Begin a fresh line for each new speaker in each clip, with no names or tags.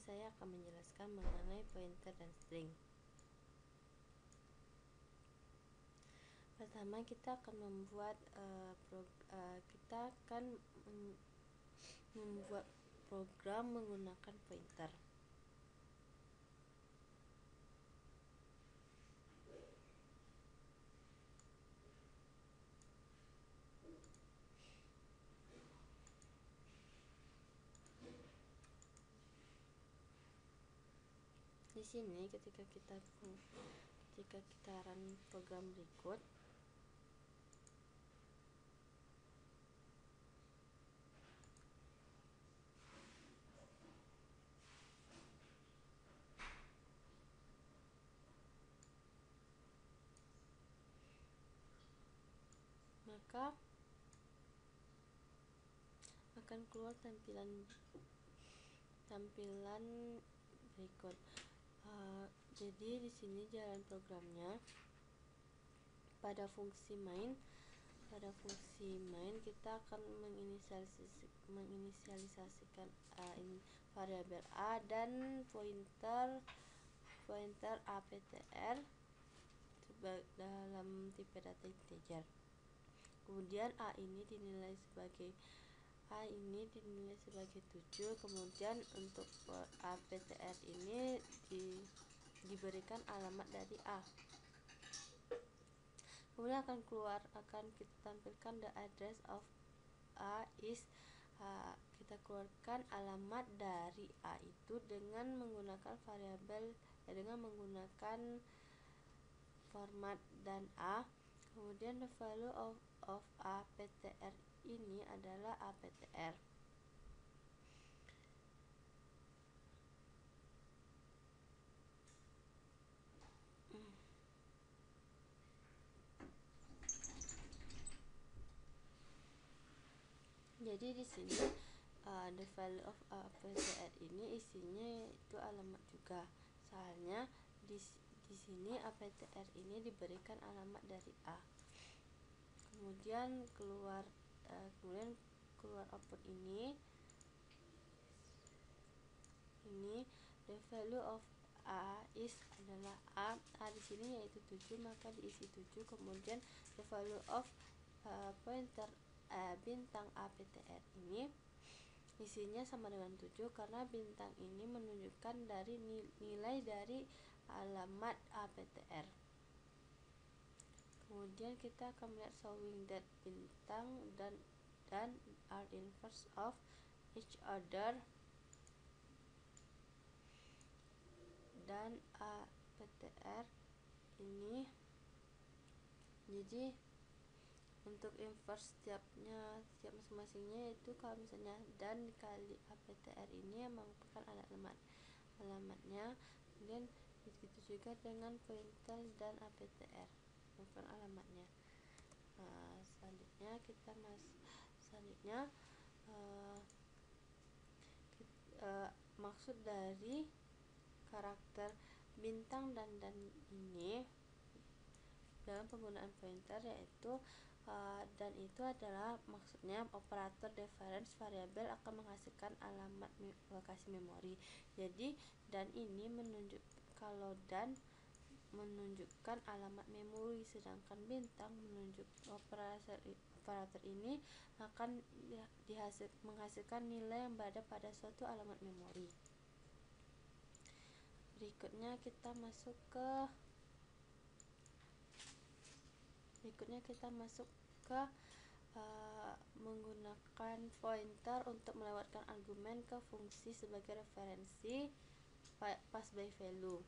saya akan menjelaskan mengenai pointer dan string. Pertama kita akan membuat membuat program menggunakan pointer. Di sini ketika kita run program berikut, maka akan keluar tampilan berikut. Jadi di sini jalan programnya. Pada fungsi main kita akan menginisialisasikan variabel a dan pointer aptr dalam tipe data integer. Kemudian a ini dinilai sebagai 7. Kemudian untuk aptr ini diberikan alamat dari a. Kemudian akan kita tampilkan the address of a is kita keluarkan alamat dari a itu dengan menggunakan format dan a. Kemudian the value of aptr ini adalah aptr. Jadi di sini the value of aptr ini isinya itu alamat juga. Soalnya di sini aptr ini diberikan alamat dari a. Kemudian keluar output ini the value of a is adalah a di sini yaitu 7, maka diisi 7. Kemudian the value of pointer bintang aptr ini isinya sama dengan 7 karena bintang ini menunjukkan dari nilai dari alamat aptr. Kemudian kita akan melihat showing that bintang dan are inverse of each other dan aptr ini. Jadi untuk inverse setiap masing-masingnya itu kalau misalnya dan dikali aptr ini yang merupakan alamatnya. Kemudian begitu juga dengan pointer dan aptr merupakan alamatnya. Selanjutnya maksud dari karakter bintang dan ini dalam penggunaan pointer yaitu dan itu adalah maksudnya operator difference variabel akan menghasilkan alamat lokasi memori. Jadi dan ini menunjukkan alamat memori, sedangkan bintang operator ini akan menghasilkan nilai yang berada pada suatu alamat memori. Berikutnya kita masuk ke menggunakan pointer untuk melewatkan argumen ke fungsi sebagai referensi pass by value.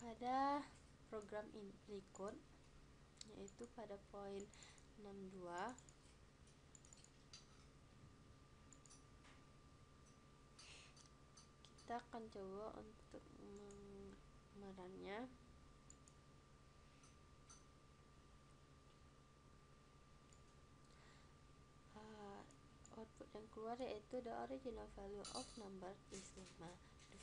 Pada program berikut, yaitu pada poin 62, kita akan coba untuk merannya. Output yang keluar yaitu the original value of number is 5.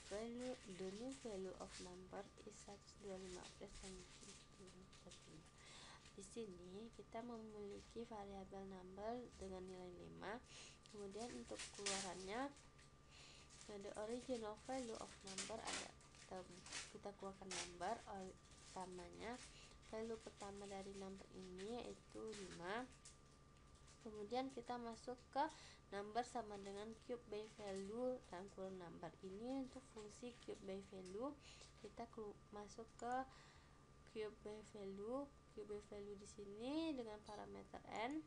The new value of number is 125 plus 125. Di sini kita memiliki variabel number dengan nilai 5. Kemudian untuk keluarannya, the original value of number ada, kita keluarkan number. Pertamanya, value pertama dari number ini yaitu 5. Kemudian kita masuk ke number sama dengan cube by value dan keluar number. Ini untuk fungsi cube by value, kita masuk ke cube by value. Cube by value di sini dengan parameter n.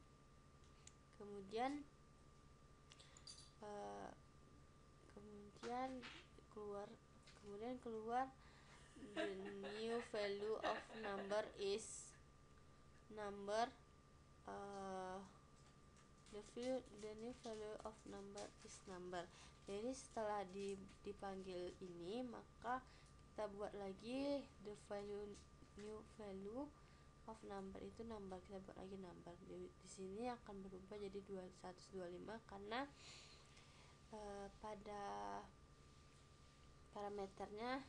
Kemudian keluar the new value of number is number. The new value of number is number. Jadi setelah dipanggil ini, maka kita buat lagi the new value of number itu number, kita buat lagi number. Di sini akan berubah jadi 125 karena pada parameternya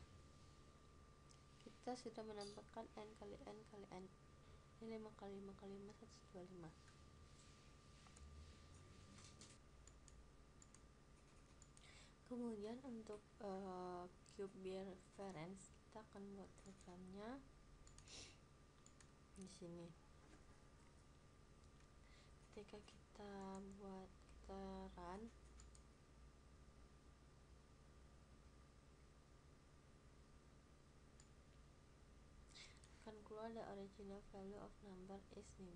kita sudah menambahkan n kali n kali n. Ini 5 kali 5 kali 5 125. Kemudian untuk cube by reference, kita akan buat programnya di sini. Ketika kita run, akan keluar the original value of number is 5.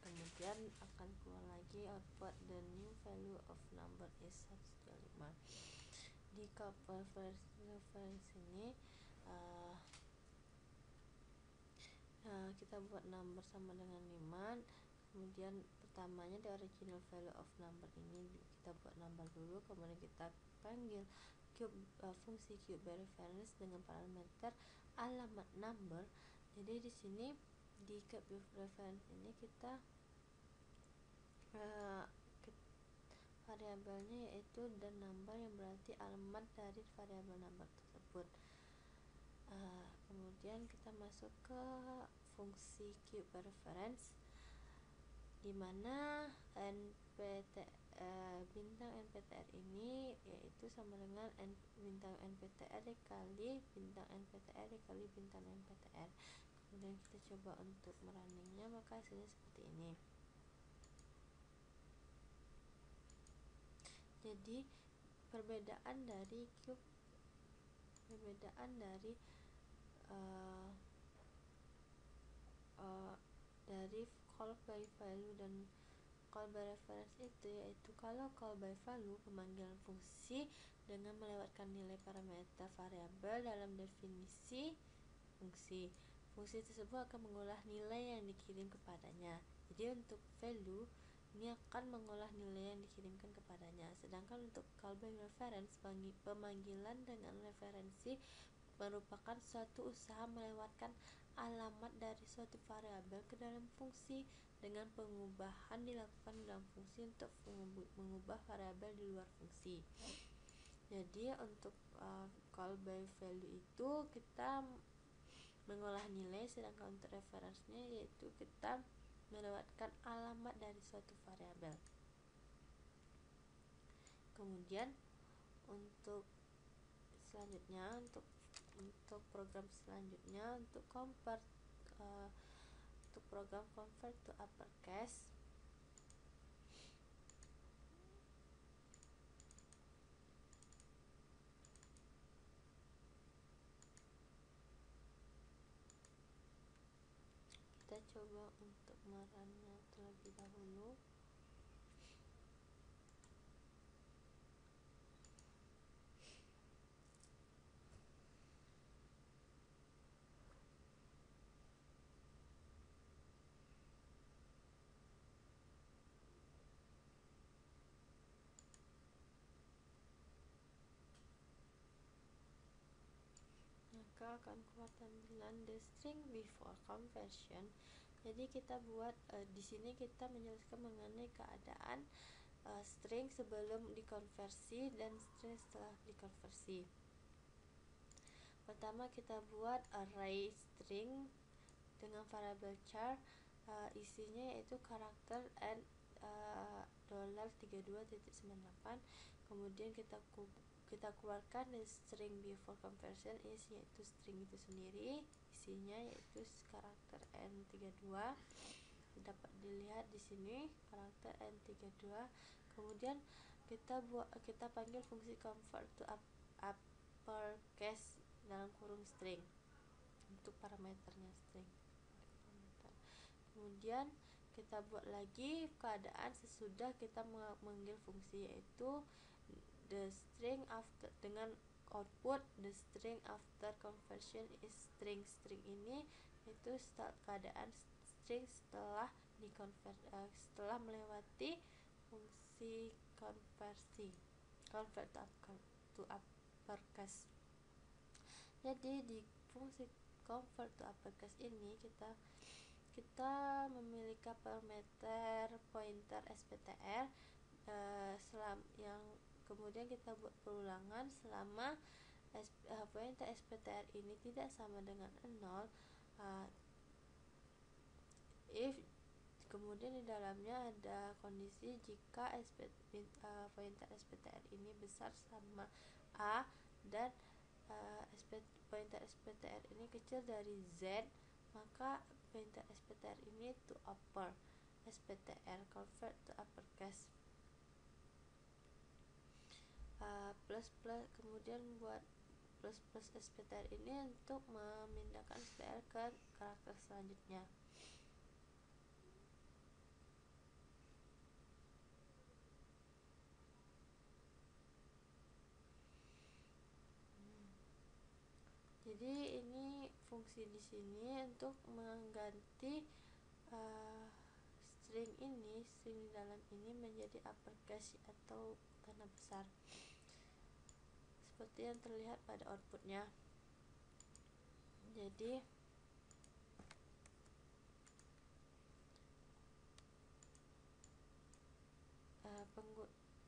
Kemudian akan keluar lagi output the new value of number is 125. Di couple reference ini kita buat number sama dengan 5. Kemudian pertamanya the original value of number ini kita buat number dulu. Kemudian kita panggil fungsi cube by reference dengan parameter alamat number. Jadi di sini di cube by reference ini kita variabelnya yaitu the number, yang berarti alamat dari variabel number tersebut. Kemudian kita masuk ke fungsi cube by reference, di mana bintang NPTR ini yaitu sama dengan bintang NPTR dikali bintang NPTR dikali bintang NPTR. Kemudian kita coba untuk merunningnya, maka hasilnya seperti ini. Jadi perbedaan dari call by value dan call by reference itu yaitu, kalau call by value pemanggilan fungsi dengan melewatkan nilai parameter variabel dalam definisi fungsi. Fungsi tersebut akan mengolah nilai yang dikirim kepadanya. Jadi untuk value ini akan mengolah nilai yang dikirimkan kepadanya. Sedangkan untuk call by reference, pemanggilan dengan referensi merupakan suatu usaha melewatkan alamat dari suatu variabel ke dalam fungsi dengan pengubahan dilakukan dalam fungsi untuk mengubah variabel di luar fungsi. Jadi untuk call by value itu kita mengolah nilai, sedangkan untuk referensinya yaitu kita melewatkan alamat dari suatu variabel. Kemudian untuk selanjutnya, untuk program selanjutnya, untuk program convert to uppercase, kita coba untuk merunnya terlebih dahulu. Maka akan keluar tampilan the string before conversion. Jadi kita buat di sini kita menjelaskan mengenai keadaan string sebelum dikonversi dan string setelah dikonversi. Pertama kita buat array string dengan variabel char. isinya yaitu karakter and $32.98. Kemudian kita keluarkan the string before conversion is, yaitu string itu sendiri, isinya yaitu karakter N32, dapat dilihat di sini karakter N32. Kemudian kita panggil fungsi convert to uppercase dalam kurung string untuk parameternya string. Kemudian kita buat lagi keadaan sesudah kita memanggil fungsi, yaitu the string after, dengan output the string after conversion is string. String ini itu keadaan string setelah setelah melewati fungsi konversi, convert to uppercase. Jadi di fungsi convert to uppercase ini kita memiliki parameter pointer SPTR yang kemudian kita buat perulangan selama pointer SPTR ini tidak sama dengan 0, if kemudian di dalamnya ada kondisi jika pointer SPTR ini besar sama A dan pointer SPTR ini kecil dari Z, maka pointer SPTR ini to upper SPTR, convert to uppercase. Kemudian buat plus SPTR ini untuk memindahkan SPTR ke karakter selanjutnya. Jadi ini fungsi di sini untuk mengganti string di dalam ini menjadi uppercase atau tanda besar, seperti yang terlihat pada outputnya. Jadi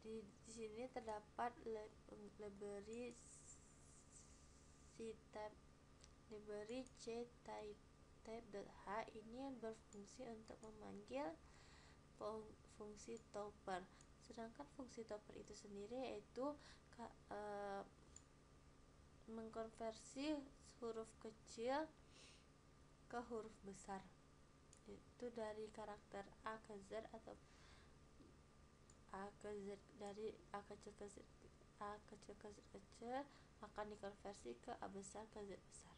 di sini terdapat library ctype.h ini berfungsi untuk memanggil fungsi topper. Sedangkan fungsi topper itu sendiri yaitu mengkonversi huruf kecil ke huruf besar, itu dari karakter A ke Z atau A ke Z, dari A kecil ke Z kecil akan dikonversi ke A besar ke Z besar.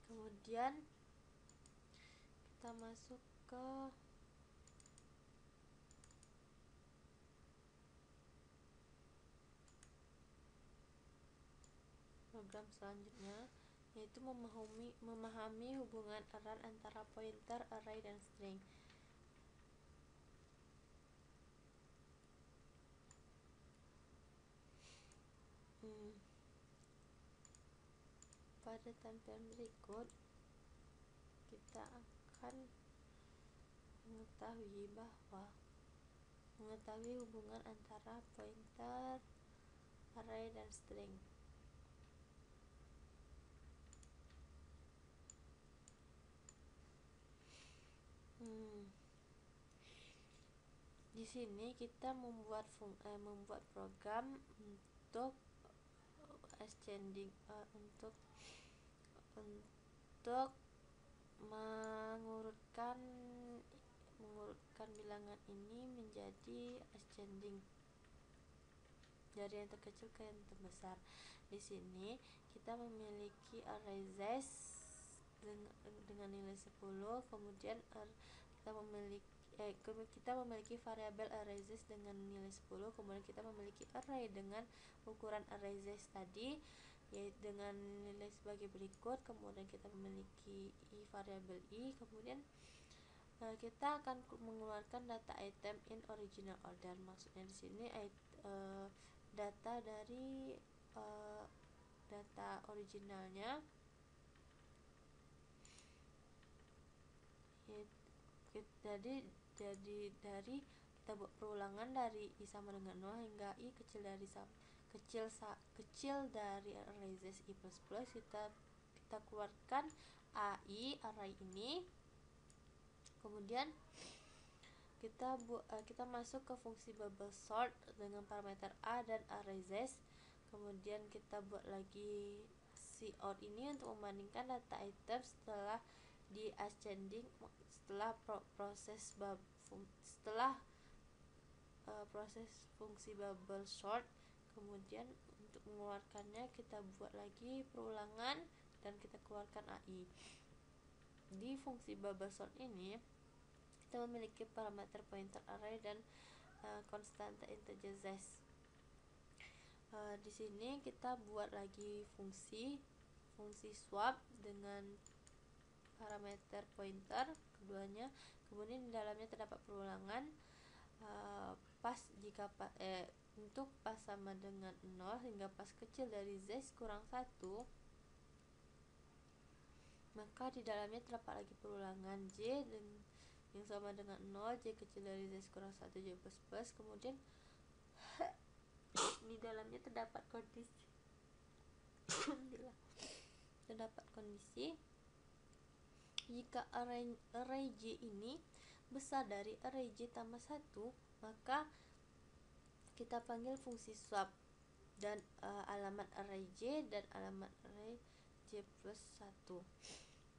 Kemudian kita masuk ke program selanjutnya, yaitu memahami hubungan erat antara pointer, array, dan string. Pada tampilan berikut kita akan mengetahui hubungan antara pointer, array, dan string. Di sini kita membuat program untuk extending untuk mengurutkan bilangan ini menjadi ascending dari yang terkecil ke yang terbesar. Di sini kita memiliki arrays dengan nilai 10, kemudian kita memiliki variabel arrays dengan nilai 10, kemudian kita memiliki array dengan ukuran arrays tadi yaitu dengan nilai sebagai berikut. Kemudian kita memiliki variabel i, kemudian kita akan mengeluarkan data item in original order. Maksudnya di sini data dari data originalnya, jadi dari kita buat perulangan dari i sama dengan 0 hingga i kecil dari arrays i++, kita keluarkan AI array ini. Kemudian kita masuk ke fungsi bubble sort dengan parameter a dan array z. Kemudian kita buat lagi cout ini untuk membandingkan data item setelah di ascending, setelah proses fungsi bubble sort. Kemudian untuk mengeluarkannya kita buat lagi perulangan dan kita keluarkan AI. Di fungsi bubble sort ini kita memiliki parameter pointer array dan konstanta integer z. Di sini kita buat lagi fungsi swap dengan parameter pointer keduanya. Kemudian di dalamnya terdapat perulangan untuk pas sama dengan 0 hingga pas kecil dari z kurang 1, maka di dalamnya terdapat lagi perulangan j yang sama dengan 0, j kecil dari z kurang 1, j plus plus. Kemudian di dalamnya terdapat kondisi jika array j ini besar dari array j tambah 1, maka kita panggil fungsi swap dan alamat array j dan alamat array j plus 1.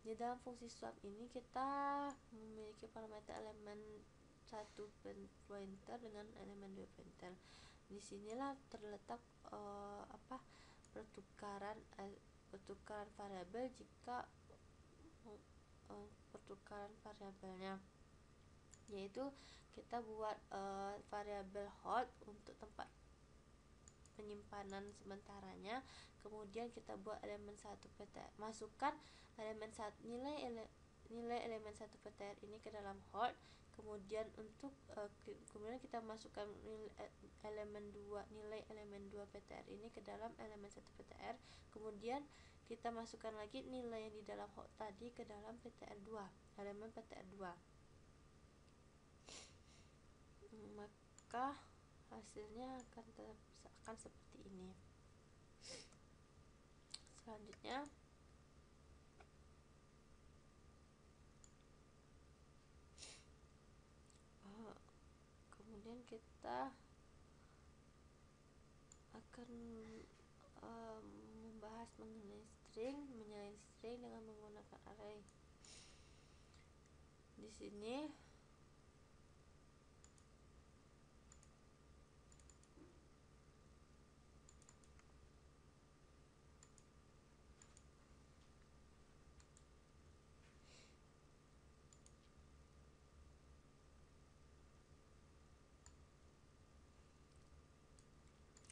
Di dalam fungsi swap ini kita memiliki parameter elemen 1 pointer dengan elemen 2 pointer. Di sinilah terletak pertukaran variabel jika pertukaran variabelnya, yaitu kita buat variabel hold untuk tempat penyimpanan sementaranya. Kemudian kita buat elemen 1 ptr, masukkan nilai elemen 1 ptr ini ke dalam hold. Kemudian kemudian kita masukkan nilai elemen 2 ptr ini ke dalam elemen 1 ptr. Kemudian kita masukkan lagi nilai yang di dalam hold tadi ke dalam elemen ptr2. Maka hasilnya akan seperti ini. Selanjutnya kemudian kita akan membahas mengenai menyalin string dengan menggunakan array. Di sini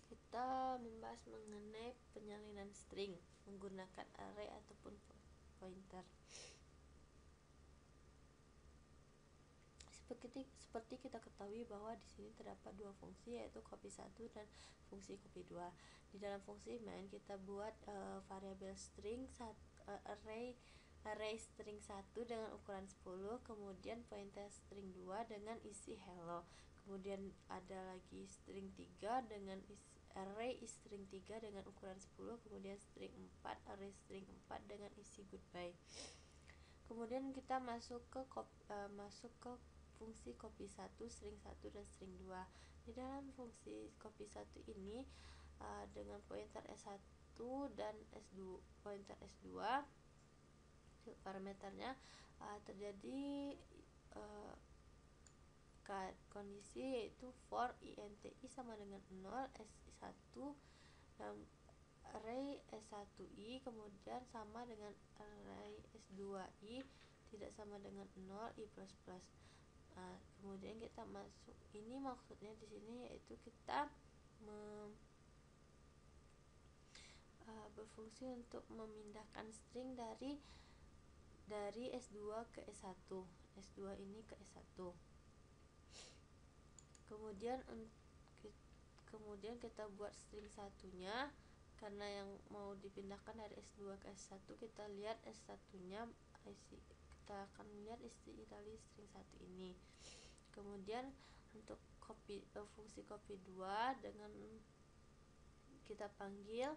kita membahas mengenai penyalinan string menggunakan array ataupun pointer. Seperti kita ketahui bahwa di sini terdapat dua fungsi, yaitu copy 1 dan fungsi copy 2. Di dalam fungsi main kita buat variabel string array string 1 dengan ukuran 10, kemudian pointer string 2 dengan isi hello. Kemudian ada lagi string 3 dengan array string 3 dengan ukuran 10, kemudian string 4 array string 4 dengan isi goodbye. Kemudian kita masuk ke fungsi copy 1, string 1 dan string 2. Di dalam fungsi copy 1 ini dengan pointer S1 dan S2, pointer S2 parameternya terjadi kondisi yaitu for inti sama dengan 0 S1 dan array S1i kemudian sama dengan array S2i tidak sama dengan 0 i plus plus. Kemudian kita masuk, ini maksudnya di sini yaitu kita berfungsi untuk memindahkan string dari S2 ke S1, S2 ini ke S1. Kemudian kita buat string satunya, karena yang mau dipindahkan dari S2 ke S1, kita lihat S1-nya kita akan lihat isi dari string 1 ini. Kemudian untuk fungsi copy 2 dengan kita panggil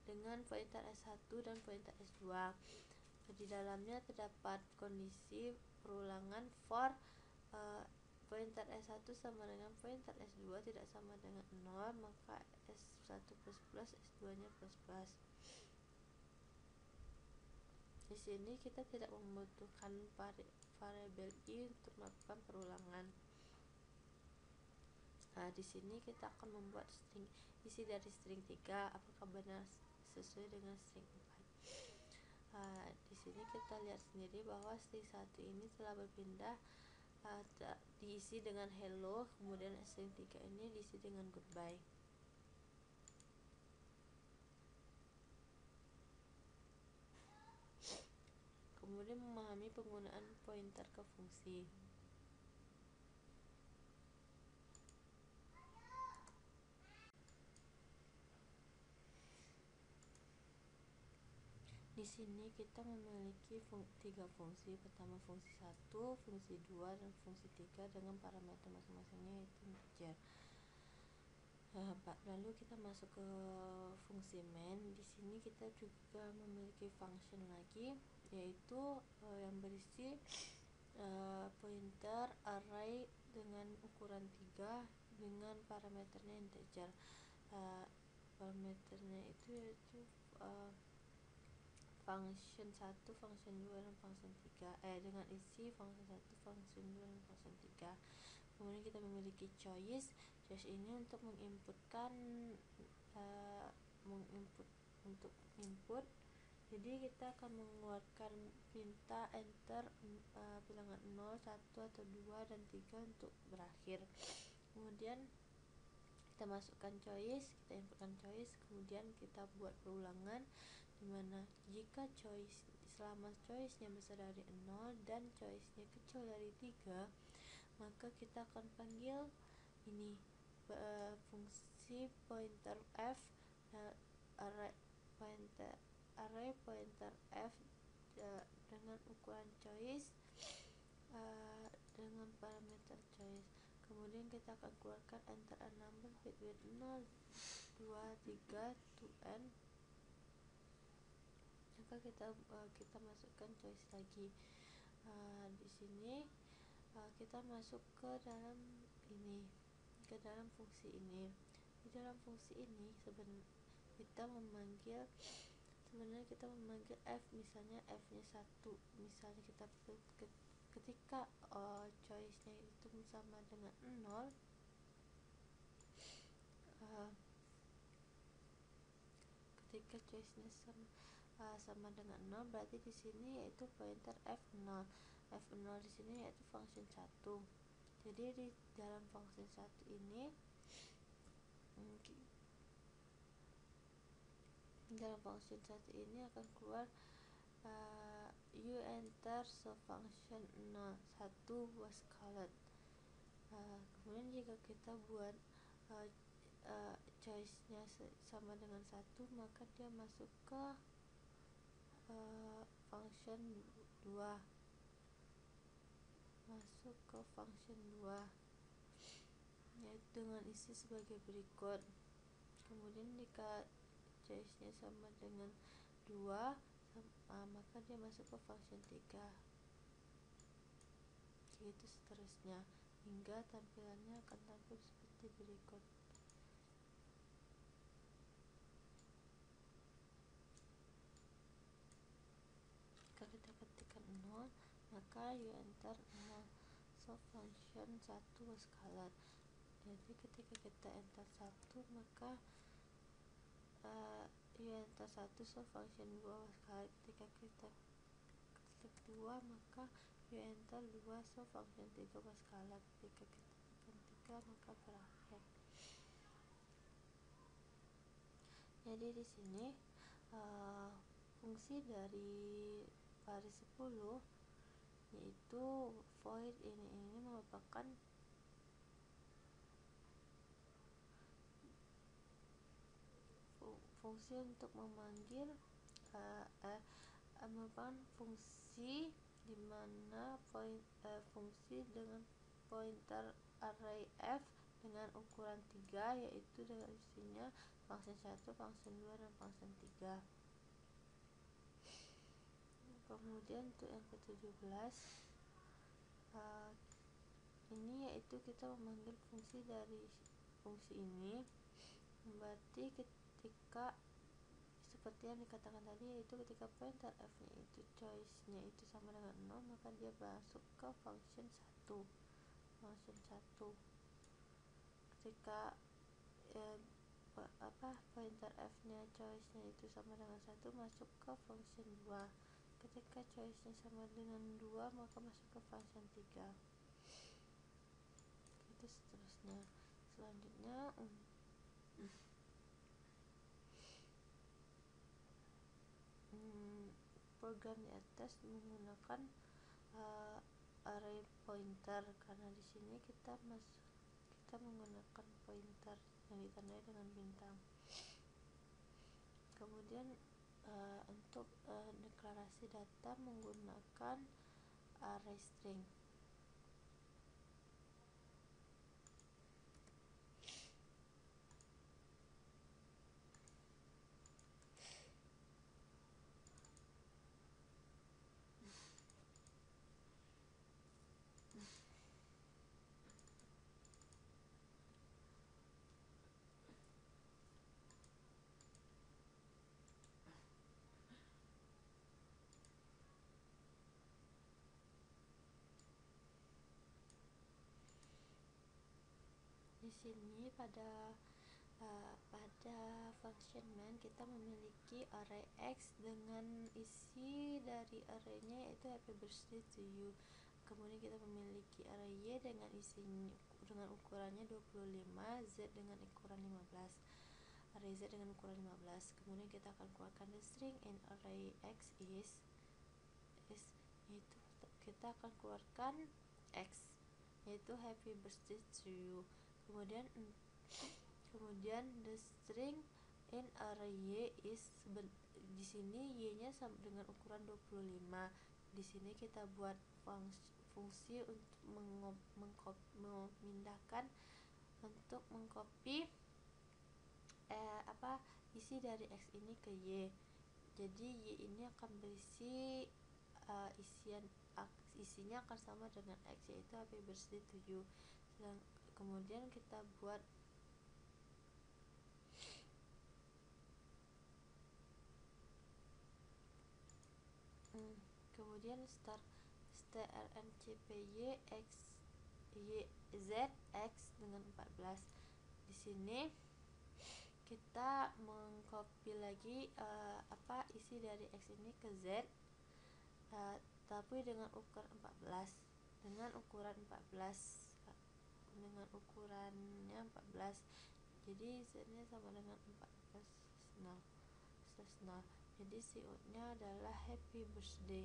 dengan pointer S1 dan pointer S2. Di dalamnya terdapat kondisi perulangan for pointer S1 sama dengan pointer S2 tidak sama dengan 0, maka S1 plus plus, S2 nya plus plus. Di sini kita tidak membutuhkan variabel i untuk melakukan perulangan. Nah, di sini kita akan membuat string isi dari string 3 apakah benar sesuai dengan string 4. Di sini kita lihat sendiri bahwa string 1 ini telah berpindah diisi dengan hello, kemudian string 3 ini diisi dengan goodbye. Kemudian memahami penggunaan pointer ke fungsi. Di sini kita memiliki tiga fungsi. Pertama fungsi 1, fungsi 2, dan fungsi 3 dengan parameter masing-masingnya yaitu integer. Lalu kita masuk ke fungsi main. Di sini kita juga memiliki function lagi, yaitu yang berisi pointer array dengan ukuran 3 dengan parameternya integer. Parameternya itu yaitu function 1, function 2, dan function 3 dengan isi function 1, function 2, dan function 3. Kemudian kita memiliki choice ini untuk menginputkan input. Jadi kita akan mengeluarkan minta enter bilangan 0, 1, atau 2, dan 3 untuk berakhir. Kemudian kita masukkan choice, kita inputkan choice, kemudian kita buat perulangan dimana jika selama choice-nya besar dari 0 dan choice-nya kecil dari 3, maka kita akan panggil ini fungsi pointer f array pointer f dengan ukuran choice dengan parameter choice. Kemudian kita akan keluarkan enter a number between 0, 2, 3 to n. Maka kita masukkan choice lagi. Di sini kita masuk ke dalam fungsi ini. Di dalam fungsi ini sebenarnya kita memanggil f, misalnya f-nya 1. Misalnya kita ketika choice-nya itu sama dengan 0, ketika choice-nya sama dengan 0, berarti di sini yaitu pointer f0. F0 di sini yaitu function 1. Jadi di dalam function 1 ini akan keluar you enter function 1 was called. Kemudian jika kita buat choice-nya sama dengan 1, maka dia masuk ke function 2, yaitu dengan isi sebagai berikut. Kemudian jika choice-nya sama dengan 2, maka dia masuk ke function 3, gitu seterusnya hingga tampilannya akan tampil seperti berikut. Jika kita ketikkan 0, maka you enter 0, so function 1 was called. Jadi ketika kita enter 1, maka you enter 1, so function 2 was called. Ketika kita klik 2, maka you enter 2, so function 3 was called. Ketika kita tekan 3, maka berakhir. Jadi di sini fungsi dari baris 10 yaitu void ini merupakan fungsi untuk memanggil merupakan fungsi di mana fungsi dengan pointer array f dengan ukuran 3, yaitu dengan isinya function 1, function 2, dan function 3. Kemudian untuk yang ke-17 ini yaitu kita memanggil fungsi dari fungsi ini, berarti ketika seperti yang dikatakan tadi, yaitu ketika pointer f nya itu choice-nya itu sama dengan 0, maka dia masuk ke function 1. Ketika pointer f nya choice-nya itu sama dengan 1, masuk ke function 2. Ketika choice-nya sama dengan 2, maka masuk ke function 3. Itu seterusnya. Selanjutnya program di atas menggunakan array pointer, karena di sini kita menggunakan pointer yang ditandai dengan bintang. Kemudian untuk deklarasi data menggunakan array string. Di sini pada function main kita memiliki array x dengan isi dari arraynya yaitu happy birthday to you. Kemudian kita memiliki array y dengan ukurannya 25, z dengan ukuran 15. Array z dengan ukuran 15. Kemudian kita akan keluarkan the string in array x is yaitu kita akan keluarkan x yaitu happy birthday to you. Kemudian the string in array y is, di sini y-nya sama dengan ukuran 25. Di sini kita buat fungsi untuk memindahkan untuk mengcopy isi dari x ini ke y. Jadi y ini akan berisi isinya akan sama dengan x, yaitu happy birthday to you. Kemudian kita buat kemudian strncpy x y z x dengan 14. Di sini kita mengcopy lagi isi dari x ini ke z, tapi dengan ukurannya 14 dengan ukurannya 14. Jadi z-nya sama dengan 14 jadi CO nya adalah happy birthday.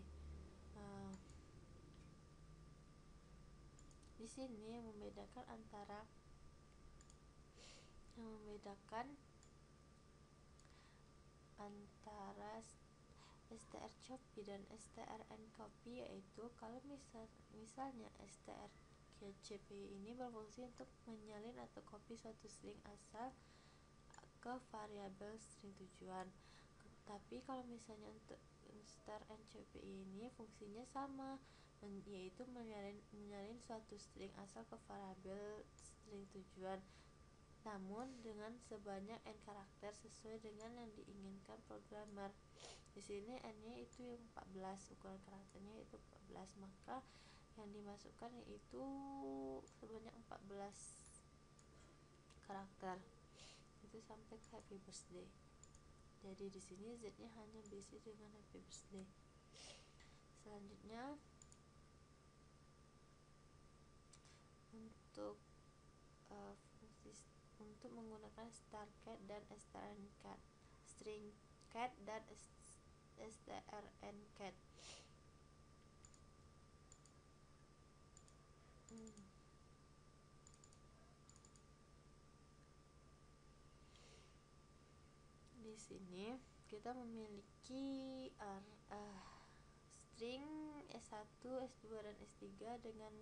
Di sini yang membedakan antara strcpy dan strncopy yaitu kalau misalnya strcpy ini berfungsi untuk menyalin atau copy suatu string asal ke variabel string tujuan. Tapi kalau misalnya untuk strncpy ini fungsinya sama, yaitu menyalin suatu string asal ke variabel string tujuan, namun dengan sebanyak n karakter sesuai dengan yang diinginkan programmer. Di sini n-nya itu yang 14, ukuran karakternya itu 14, maka yang dimasukkan yaitu sebanyak 14 karakter. Itu sampai ke happy birthday. Jadi di sini z-nya hanya berisi dengan happy birthday. Selanjutnya untuk menggunakan strcat dan strncat, stringcat dan strncat. Di sini kita memiliki string S1, S2 dan S3 dengan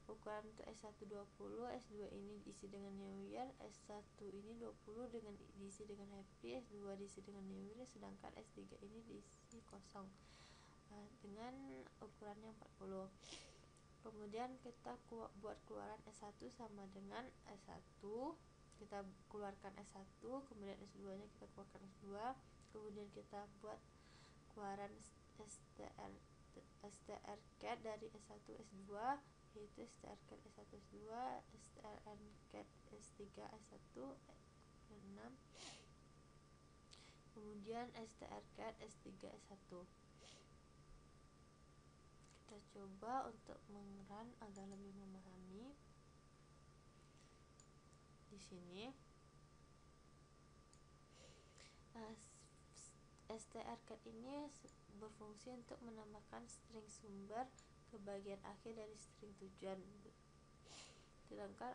ukuran untuk S1 20, S2 ini diisi dengan New Year, S1 ini 20 dengan diisi dengan Happy, S2 diisi dengan New Year, sedangkan S3 ini diisi kosong. dengan ukuran yang 40. Kemudian kita buat keluaran S1 sama dengan S1, kita keluarkan S1, kemudian S2 nya kita keluarkan S2, kemudian kita buat keluaran strcat dari S1 S2, yaitu strcat S1 S2, strcat S3 S1 6, kemudian strcat S3 S1. Kita coba untuk mengerun agar lebih memahami. Di sini strcat ini berfungsi untuk menambahkan string sumber ke bagian akhir dari string tujuan. Sedangkan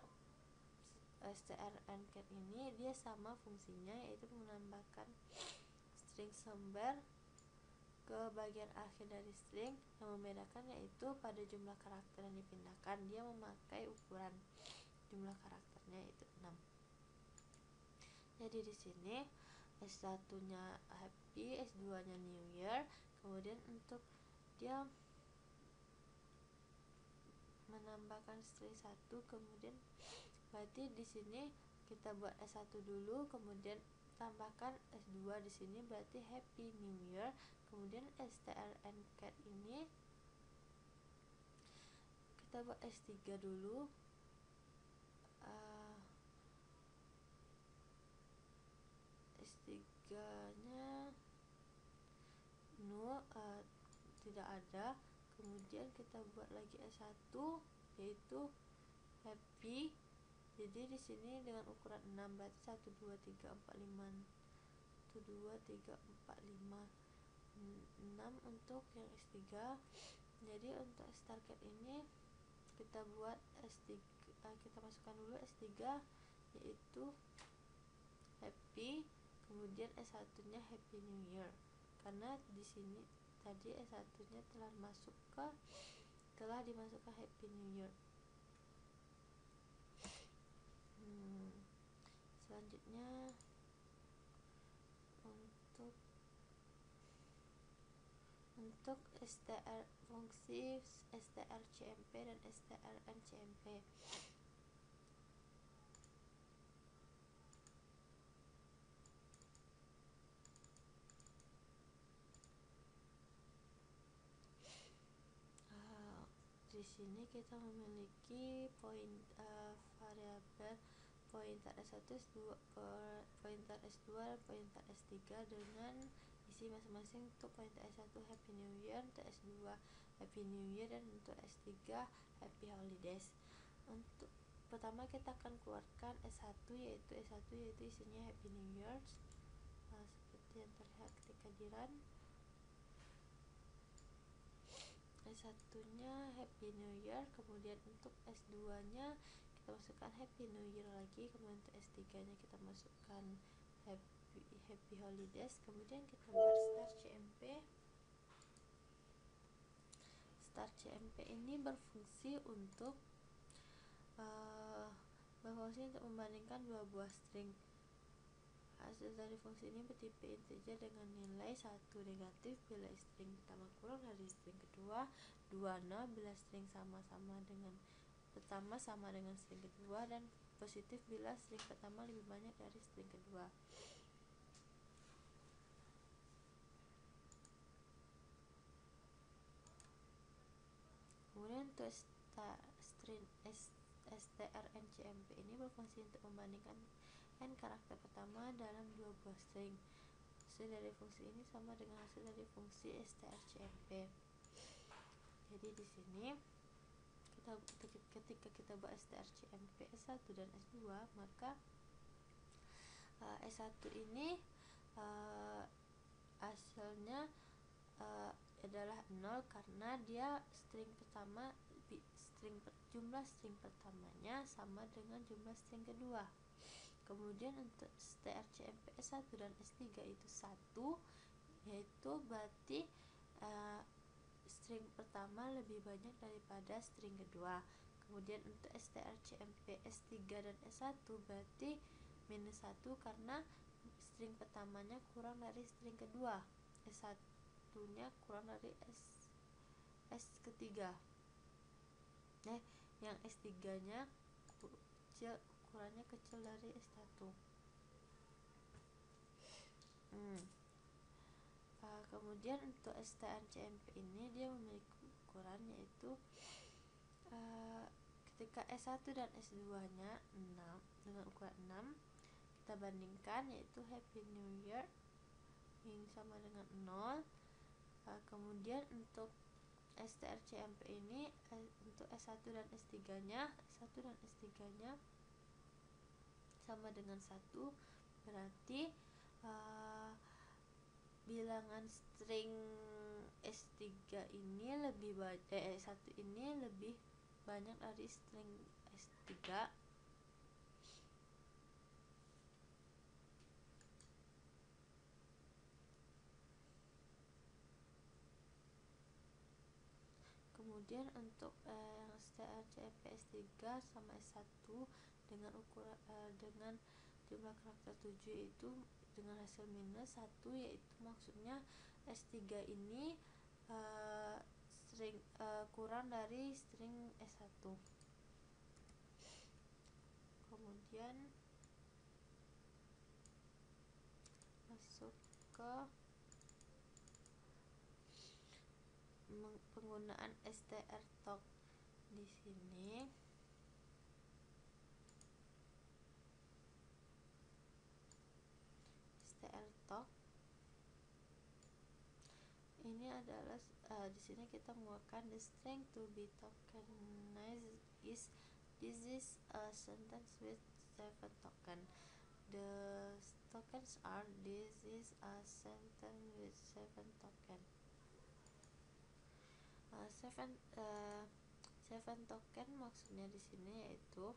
strcat ini dia sama fungsinya, yaitu menambahkan string sumber ke bagian akhir dari string. Yang membedakan yaitu pada jumlah karakter yang dipindahkan, dia memakai ukuran jumlah karakternya yaitu 6. Jadi di sini S1-nya happy, S2-nya new year. Kemudian untuk dia menambahkan string 1, kemudian berarti di sini kita buat S1 dulu, kemudian tambahkan S2 di sini, berarti happy new year. Kemudian strcat ini kita buat S3 dulu, S3 nya null, tidak ada. Kemudian kita buat lagi S1 yaitu happy. Jadi di sini dengan ukuran 6, berarti 1 2 3 4 5 1 2 3 4 5 6 untuk yang S3. Jadi untuk strcat ini kita buat S3, kita masukkan dulu S3 yaitu happy, kemudian S1-nya happy new year. Karena di sini tadi S1-nya telah dimasukkan happy new year. Selanjutnya untuk fungsi strcmp dan strncmp. Di sini kita memiliki variabel pointer S1, S2, pointer S2, pointer S3 dengan isi masing-masing. Untuk pointer S1 happy new year, untuk S2 happy new year, dan untuk S3 happy holidays. Untuk pertama kita akan keluarkan S1 yaitu isinya happy new year, seperti yang terlihat ketika di run. S1-nya happy new year, kemudian untuk S2-nya kita masukkan happy new year lagi, kemudian untuk S3-nya kita masukkan happy holidays. Kemudian kita buat strcmp ini berfungsi untuk membandingkan dua buah string. Hasil dari fungsi ini bertipe integer dengan nilai 1 negatif bila string pertama kurang dari string kedua, 2 0 bila string pertama sama dengan string kedua, dan positif bila string pertama lebih banyak dari string kedua. Kemudian untuk strncmp ini berfungsi untuk membandingkan n karakter pertama dalam dua buah string. Hasil dari fungsi ini sama dengan hasil dari fungsi strcmp. Jadi di sini ketika kita buat strcmp S1 dan S2, maka S1 ini hasilnya adalah 0 karena dia jumlah string pertamanya sama dengan jumlah string kedua. Kemudian untuk strcmp S1 dan S3 itu 1, yaitu berarti string pertama lebih banyak daripada string kedua. Kemudian untuk strcmp S3 dan S1 berarti minus 1 karena string pertamanya kurang dari string kedua S1. S1-nya kurang dari S ketiga. Yang S3-nya kecil, ukurannya kecil dari S1. Kemudian untuk STNCMP ini dia memiliki ukuran, yaitu ketika S1 dan S2-nya 6 dengan ukuran 6, kita bandingkan, yaitu Happy New Year yang sama dengan 0. Kemudian untuk STRCMP ini untuk S1 dan S3-nya sama dengan 1, berarti bilangan string S3 ini lebih S1 ini lebih banyak dari string S3. Kemudian untuk STRCMP S3 sama S1 dengan ukuran dengan jumlah karakter 7 itu dengan hasil minus 1, yaitu maksudnya S3 ini string kurang dari string S1. Kemudian masuk ke penggunaan strtalk. Di sini strtalk ini adalah di sini kita mengeluarkan the string to be tokenized is this is a sentence with 7 token. The tokens are this is a sentence with 7 token. 7 token maksudnya di sini yaitu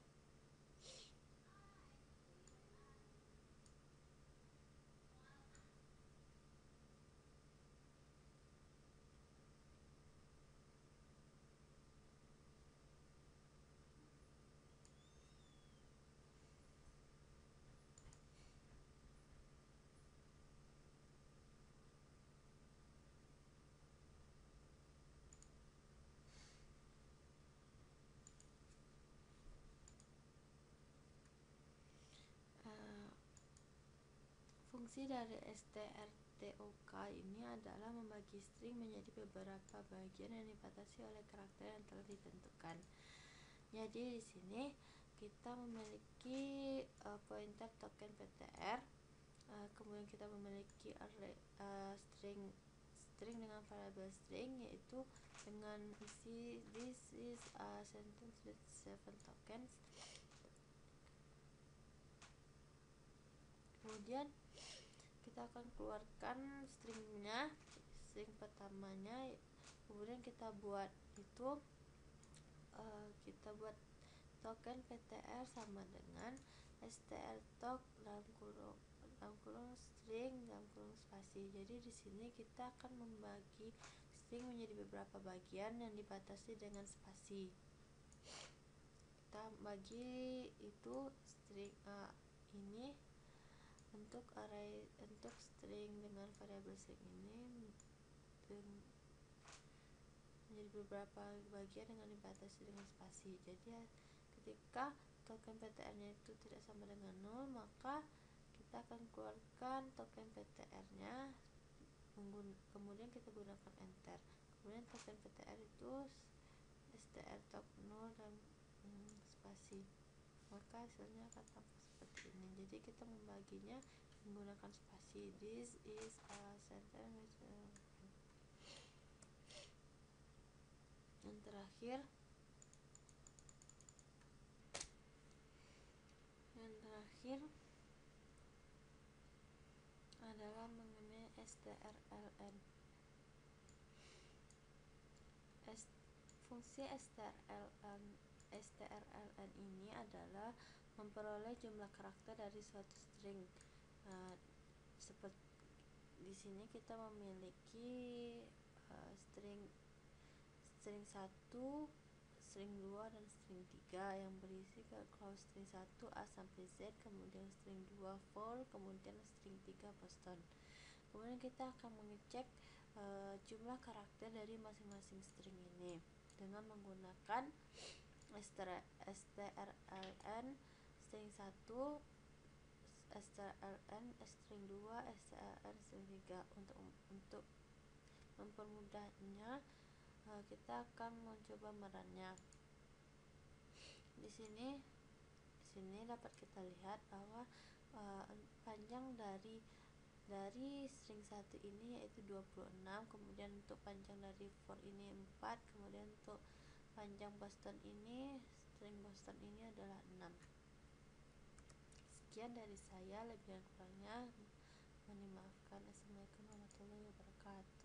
fungsi dari strtalk ini adalah membagi string menjadi beberapa bagian yang dibatasi oleh karakter yang telah ditentukan. Jadi di sini kita memiliki pointer token ptr, kemudian kita memiliki array string dengan variabel string, yaitu dengan isi this is a sentence with 7 tokens. Kemudian kita akan keluarkan string pertamanya, kemudian kita buat token ptr sama dengan strtalk dalam kurung string dalam kurung spasi. Jadi di sini kita akan membagi string menjadi beberapa bagian yang dibatasi dengan spasi. Kita bagi itu string ini untuk string dengan variabel string ini menjadi beberapa bagian dengan dibatasi dengan spasi. Jadi ketika token ptr-nya itu tidak sama dengan 0, maka kita akan keluarkan token ptr-nya, kemudian kita gunakan enter. Kemudian token ptr itu strtalk 0 dan spasi, maka hasilnya akan tampak seperti ini. Jadi kita membaginya menggunakan spasi. This is a sentence with yang terakhir adalah mengenai strln. Fungsi strln ini adalah memperoleh jumlah karakter dari suatu string. Seperti di sini kita memiliki string 1, string 2 dan string 3 yang berisi kalau string 1 A sampai Z, kemudian string 2 for, kemudian string 3 Boston. Kemudian kita akan mengecek jumlah karakter dari masing-masing string ini dengan menggunakan strlen string 1, strlen string 2, strlen string 3. Untuk mempermudahnya, kita akan mencoba merannya. Di sini dapat kita lihat bahwa panjang dari string 1 ini yaitu 26, kemudian untuk panjang dari for ini 4, kemudian untuk panjang Boston ini, string Boston ini adalah 6. Sekian dari saya, lebih dan kurangnya mohon dimaafkan. Assalamualaikum warahmatullahi wabarakatuh.